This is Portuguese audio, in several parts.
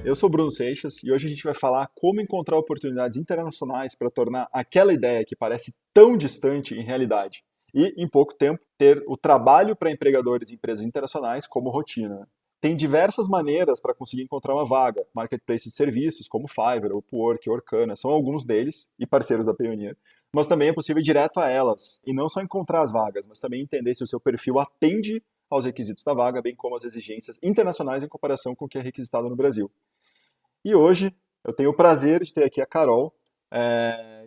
Eu sou o Bruno Seixas e hoje a gente vai falar como encontrar oportunidades internacionais para tornar aquela ideia que parece tão distante em realidade e, em pouco tempo, ter o trabalho para empregadores e empresas internacionais como rotina. Tem diversas maneiras para conseguir encontrar uma vaga. Marketplaces de serviços como Fiverr, Upwork, Orkana são alguns deles e parceiros da Payoneer. Mas também é possível ir direto a elas e não só encontrar as vagas, mas também entender se o seu perfil atende aos requisitos da vaga, bem como as exigências internacionais em comparação com o que é requisitado no Brasil. E hoje eu tenho o prazer de ter aqui a Carol,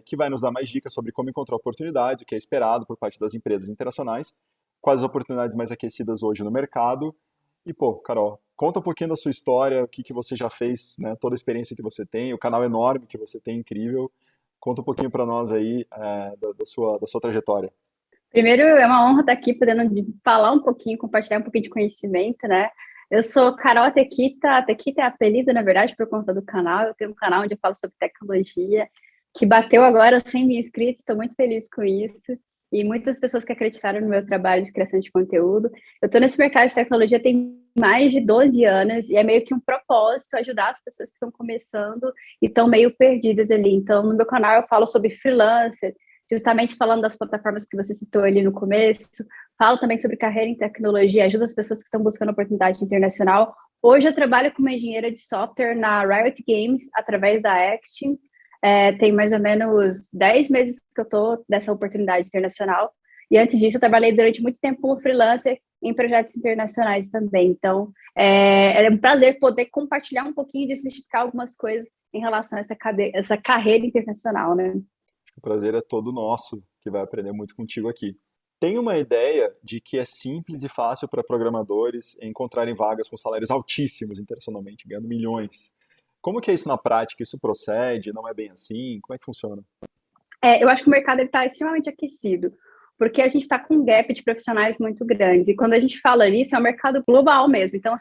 que vai nos dar mais dicas sobre como encontrar oportunidades, o que é esperado por parte das empresas internacionais, quais as oportunidades mais aquecidas hoje no mercado. E, pô, Carol, conta um pouquinho da sua história, o que que você já fez, né, toda a experiência que você tem, o canal enorme que você tem, incrível. Conta um pouquinho para nós aí da sua trajetória. Primeiro, é uma honra estar aqui podendo falar um pouquinho, compartilhar um pouquinho de conhecimento, né? Eu sou Carol Tequita, a Tequita é apelido, na verdade, por conta do canal. Eu tenho um canal onde eu falo sobre tecnologia, que bateu agora 100 mil inscritos, estou muito feliz com isso. E muitas pessoas que acreditaram no meu trabalho de criação de conteúdo. Eu estou nesse mercado de tecnologia tem mais de 12 anos e é meio que um propósito ajudar as pessoas que estão começando e estão meio perdidas ali. Então, no meu canal eu falo sobre freelancer, justamente falando das plataformas que você citou ali no começo, falo também sobre carreira em tecnologia, ajuda as pessoas que estão buscando oportunidade internacional. Hoje eu trabalho como engenheira de software na Riot Games, através da Acting. Tem mais ou menos 10 meses que eu estou nessa oportunidade internacional. E antes disso, eu trabalhei durante muito tempo como freelancer em projetos internacionais também. Então, é um prazer poder compartilhar um pouquinho e desmistificar algumas coisas em relação a essa carreira internacional, né? O prazer é todo nosso, que vai aprender muito contigo aqui. Tem uma ideia de que é simples e fácil para programadores encontrarem vagas com salários altíssimos internacionalmente, ganhando milhões. Como que é isso na prática? Isso procede? Não é bem assim? Como é que funciona? Eu acho que o mercado está extremamente aquecido, porque a gente está com um gap de profissionais muito grandes. E quando a gente fala nisso, é um mercado global mesmo. Então,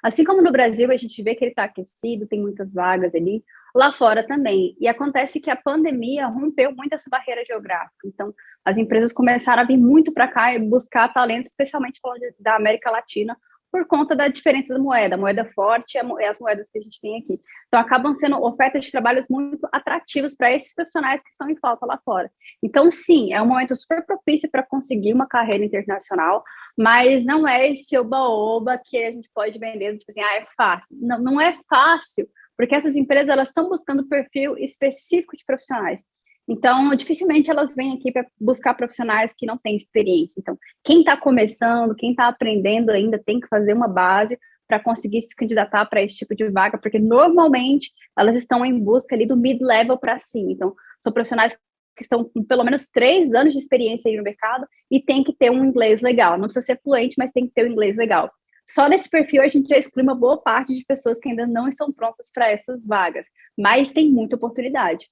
assim como no Brasil a gente vê que ele está aquecido, tem muitas vagas ali, lá fora também. E acontece que a pandemia rompeu muito essa barreira geográfica. Então, as empresas começaram a vir muito para cá e buscar talento, especialmente falando da América Latina, por conta da diferença da moeda. A moeda forte é as moedas que a gente tem aqui. Então, acabam sendo ofertas de trabalhos muito atrativos para esses profissionais que estão em falta lá fora. Então, sim, é um momento super propício para conseguir uma carreira internacional, mas não é esse oba-oba que a gente pode vender, tipo assim, é fácil. Não, não é fácil, porque essas empresas elas estão buscando perfil específico de profissionais. Então, dificilmente elas vêm aqui para buscar profissionais que não têm experiência. Então, quem está começando, quem está aprendendo ainda, tem que fazer uma base para conseguir se candidatar para esse tipo de vaga, porque normalmente elas estão em busca ali do mid-level para cima. Então, são profissionais que estão com pelo menos 3 anos de experiência aí no mercado e tem que ter um inglês legal. Não precisa ser fluente, mas tem que ter um inglês legal. Só nesse perfil a gente já exclui uma boa parte de pessoas que ainda não estão prontas para essas vagas, mas tem muita oportunidade.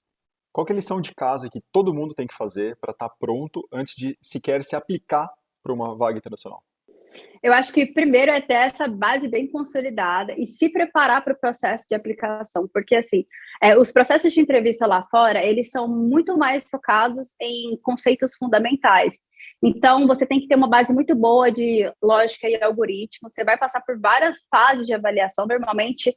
Qual que é a lição de casa que todo mundo tem que fazer para estar pronto antes de sequer se aplicar para uma vaga internacional? Eu acho que primeiro é ter essa base bem consolidada e se preparar para o processo de aplicação, porque assim, os processos de entrevista lá fora, eles são muito mais focados em conceitos fundamentais. Então, você tem que ter uma base muito boa de lógica e algoritmo, você vai passar por várias fases de avaliação, normalmente.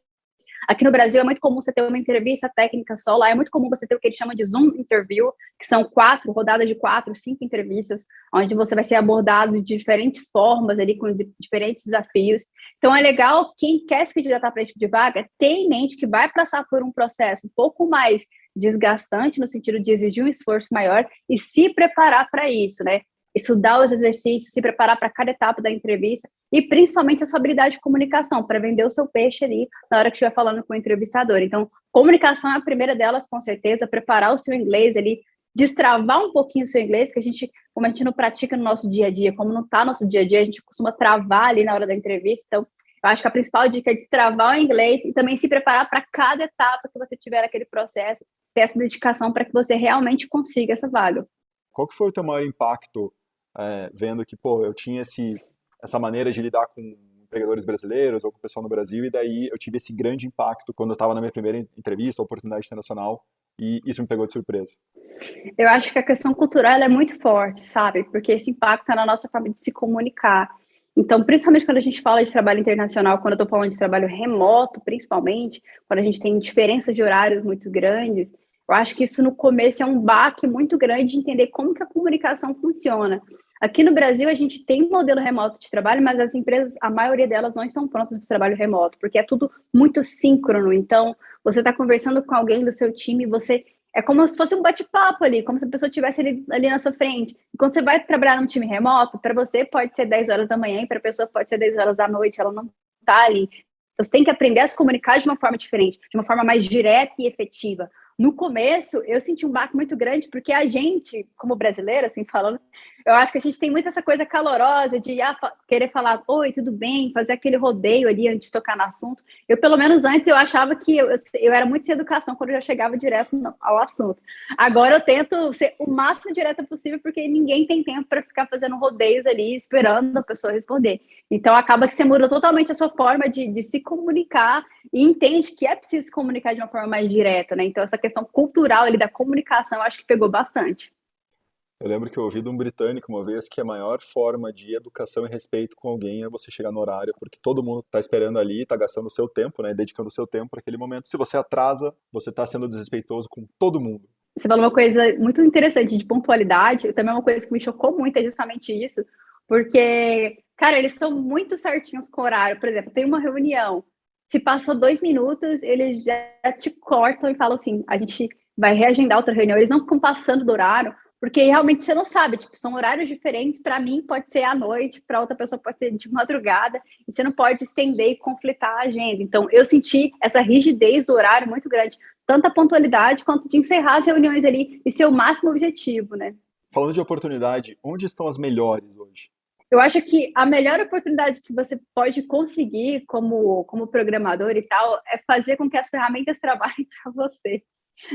Aqui no Brasil é muito comum você ter uma entrevista técnica só, lá é muito comum você ter o que eles chamam de Zoom interview, que são rodadas de 4, 5 entrevistas, onde você vai ser abordado de diferentes formas, ali com diferentes desafios. Então é legal quem quer se candidatar para esse tipo de vaga, ter em mente que vai passar por um processo um pouco mais desgastante, no sentido de exigir um esforço maior, e se preparar para isso, né? Estudar os exercícios, se preparar para cada etapa da entrevista e principalmente a sua habilidade de comunicação para vender o seu peixe ali na hora que estiver falando com o entrevistador. Então, comunicação é a primeira delas, com certeza, preparar o seu inglês ali, destravar um pouquinho o seu inglês, que como a gente não pratica no nosso dia a dia, como não está no nosso dia a dia, a gente costuma travar ali na hora da entrevista. Então, eu acho que a principal dica é destravar o inglês e também se preparar para cada etapa que você tiver naquele processo, ter essa dedicação para que você realmente consiga essa vaga. Qual que foi o teu maior impacto vendo que, pô, eu tinha essa maneira de lidar com empregadores brasileiros ou com o pessoal no Brasil, e daí eu tive esse grande impacto quando eu estava na minha primeira entrevista, oportunidade internacional, e isso me pegou de surpresa. Eu acho que a questão cultural ela é muito forte, sabe? Porque esse impacta na nossa forma de se comunicar. Então, principalmente quando a gente fala de trabalho internacional, quando eu estou falando de trabalho remoto, principalmente, quando a gente tem diferenças de horários muito grandes, eu acho que isso no começo é um baque muito grande de entender como que a comunicação funciona. Aqui no Brasil, a gente tem um modelo remoto de trabalho, mas as empresas, a maioria delas não estão prontas para o trabalho remoto, porque é tudo muito síncrono. Então, você está conversando com alguém do seu time, você é como se fosse um bate-papo ali, como se a pessoa estivesse ali na sua frente. E quando você vai trabalhar num time remoto, para você pode ser 10 horas da manhã e para a pessoa pode ser 10 horas da noite, ela não está ali. Então, você tem que aprender a se comunicar de uma forma diferente, de uma forma mais direta e efetiva. No começo, eu senti um baque muito grande, porque a gente, como brasileira, assim, falando, eu acho que a gente tem muito essa coisa calorosa de querer falar, oi, tudo bem, fazer aquele rodeio ali antes de tocar no assunto. Eu, pelo menos antes, eu achava que eu era muito sem educação quando eu já chegava direto ao assunto. Agora eu tento ser o máximo direta possível, porque ninguém tem tempo para ficar fazendo rodeios ali, esperando a pessoa responder. Então, acaba que você muda totalmente a sua forma de se comunicar e entende que é preciso se comunicar de uma forma mais direta, né? Então, essa questão cultural ali da comunicação, acho que pegou bastante. Eu lembro que eu ouvi de um britânico uma vez que a maior forma de educação e respeito com alguém é você chegar no horário, porque todo mundo está esperando ali, está gastando o seu tempo, né, dedicando o seu tempo para aquele momento. Se você atrasa, você está sendo desrespeitoso com todo mundo. Você falou uma coisa muito interessante de pontualidade, também é uma coisa que me chocou muito, é justamente isso, porque, cara, eles são muito certinhos com o horário. Por exemplo, tem uma reunião, se passou 2 minutos, eles já te cortam e falam assim, a gente vai reagendar outra reunião. Eles não ficam passando do horário, porque realmente você não sabe, tipo, são horários diferentes. Para mim pode ser à noite, para outra pessoa pode ser de madrugada, e você não pode estender e conflitar a agenda. Então, eu senti essa rigidez do horário muito grande, tanto a pontualidade quanto de encerrar as reuniões ali e ser o máximo objetivo, né? Falando de oportunidade, onde estão as melhores hoje? Eu acho que a melhor oportunidade que você pode conseguir como programador e tal é fazer com que as ferramentas trabalhem para você.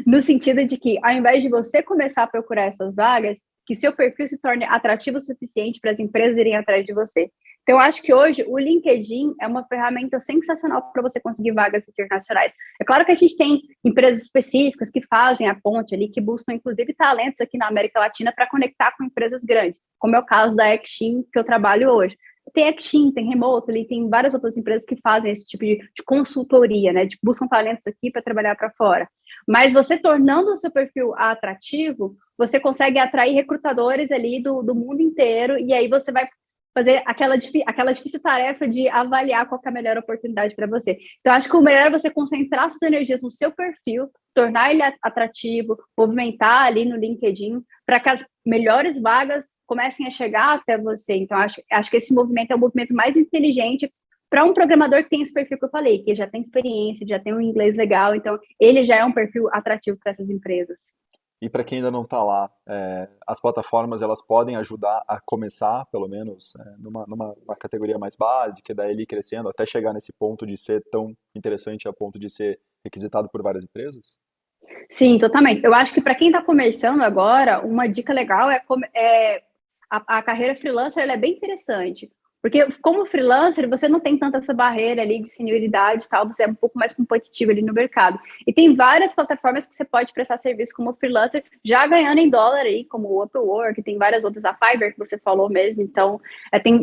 No sentido de que, ao invés de você começar a procurar essas vagas, que seu perfil se torne atrativo o suficiente para as empresas irem atrás de você. Então, eu acho que hoje o LinkedIn é uma ferramenta sensacional para você conseguir vagas internacionais. É claro que a gente tem empresas específicas que fazem a ponte ali, que buscam, inclusive, talentos aqui na América Latina para conectar com empresas grandes, como é o caso da Exim, que eu trabalho hoje. Tem Exim, tem Remotely, tem várias outras empresas que fazem esse tipo de consultoria, né? De buscam talentos aqui para trabalhar para fora. Mas você tornando o seu perfil atrativo, você consegue atrair recrutadores ali do mundo inteiro, e aí você vai fazer aquela difícil tarefa de avaliar qual é a melhor oportunidade para você. Então, acho que o melhor é você concentrar suas energias no seu perfil, tornar ele atrativo, movimentar ali no LinkedIn, para que as melhores vagas comecem a chegar até você. Então, acho que esse movimento é o movimento mais inteligente para um programador que tem esse perfil que eu falei, que já tem experiência, já tem um inglês legal, então ele já é um perfil atrativo para essas empresas. E para quem ainda não está lá, as plataformas elas podem ajudar a começar, pelo menos, numa categoria mais básica, daí ele ir crescendo até chegar nesse ponto de ser tão interessante a ponto de ser requisitado por várias empresas? Sim, totalmente. Eu acho que para quem está começando agora, uma dica legal a carreira freelancer, ela é bem interessante. Porque como freelancer, você não tem tanta essa barreira ali de senioridade e tal, você é um pouco mais competitivo ali no mercado. E tem várias plataformas que você pode prestar serviço como freelancer, já ganhando em dólar aí, como o Upwork, tem várias outras, a Fiverr que você falou mesmo. Então,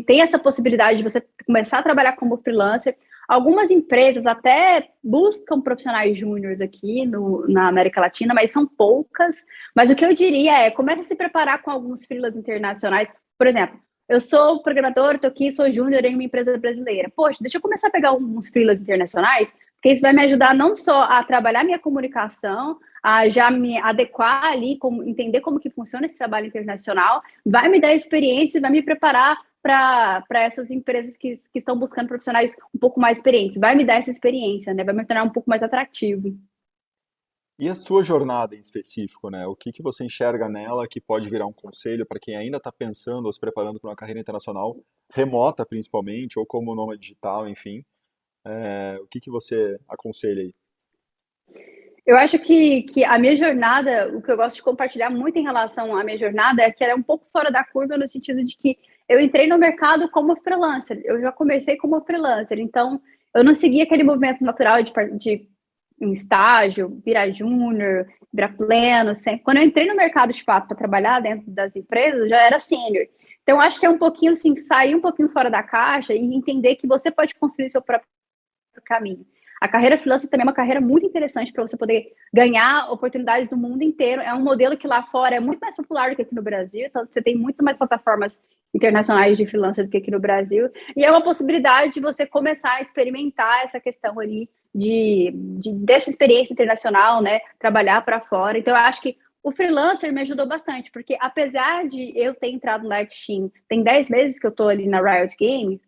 tem essa possibilidade de você começar a trabalhar como freelancer. Algumas empresas até buscam profissionais júniores aqui na América Latina, mas são poucas. Mas o que eu diria é, comece a se preparar com alguns freelas internacionais. Por exemplo, eu sou programador, estou aqui, sou júnior em uma empresa brasileira. Poxa, deixa eu começar a pegar uns freelas internacionais, porque isso vai me ajudar não só a trabalhar minha comunicação, a já me adequar ali, entender como que funciona esse trabalho internacional, vai me dar experiência, vai me preparar para essas empresas que estão buscando profissionais um pouco mais experientes. Vai me dar essa experiência, né? Vai me tornar um pouco mais atrativo. E a sua jornada em específico, né? O que que você enxerga nela que pode virar um conselho para quem ainda está pensando ou se preparando para uma carreira internacional, remota principalmente, ou como nômade digital, enfim. O que que você aconselha aí? Eu acho que a minha jornada, o que eu gosto de compartilhar muito em relação à minha jornada é que ela é um pouco fora da curva no sentido de que eu entrei no mercado como freelancer, eu já comecei como freelancer, então eu não segui aquele movimento natural de em estágio, virar júnior, virar pleno, sempre. Quando eu entrei no mercado de fato para trabalhar dentro das empresas, eu já era sênior. Então, acho que é um pouquinho assim, sair um pouquinho fora da caixa e entender que você pode construir seu próprio caminho. A carreira freelancer também é uma carreira muito interessante para você poder ganhar oportunidades do mundo inteiro. É um modelo que lá fora é muito mais popular do que aqui no Brasil, então você tem muito mais plataformas internacionais de freelancer do que aqui no Brasil. E é uma possibilidade de você começar a experimentar essa questão ali dessa experiência internacional, né? Trabalhar para fora. Então, eu acho que o freelancer me ajudou bastante, porque apesar de eu ter entrado na Steam, tem 10 meses que eu estou ali na Riot Games,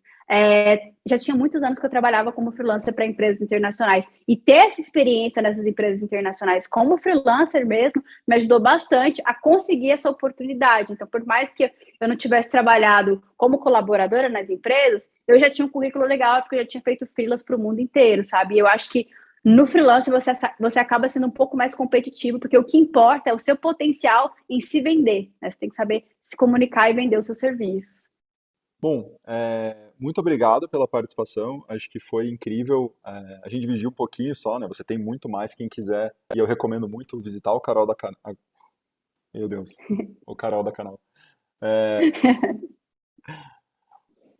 já tinha muitos anos que eu trabalhava como freelancer para empresas internacionais. E ter essa experiência nessas empresas internacionais como freelancer mesmo, me ajudou bastante a conseguir essa oportunidade. Então, por mais que eu não tivesse trabalhado como colaboradora nas empresas, eu já tinha um currículo legal, porque eu já tinha feito freelas para o mundo inteiro, sabe? E eu acho que no freelance você acaba sendo um pouco mais competitivo, porque o que importa é o seu potencial em se vender, né? Você tem que saber se comunicar e vender os seus serviços. Bom, muito obrigado pela participação. Acho que foi incrível. A gente dividiu um pouquinho só, né? Você tem muito mais, quem quiser. E eu recomendo muito visitar o Carol da Canal. Meu Deus, o Carol da Canal.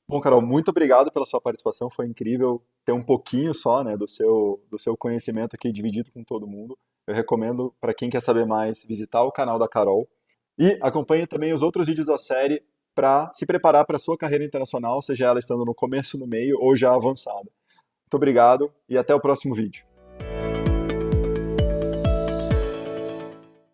Bom, Carol, muito obrigado pela sua participação. Foi incrível ter um pouquinho só, né, do seu conhecimento aqui dividido com todo mundo. Eu recomendo para quem quer saber mais visitar o canal da Carol e acompanhe também os outros vídeos da série para se preparar para a sua carreira internacional, seja ela estando no começo, no meio ou já avançada. Muito obrigado e até o próximo vídeo.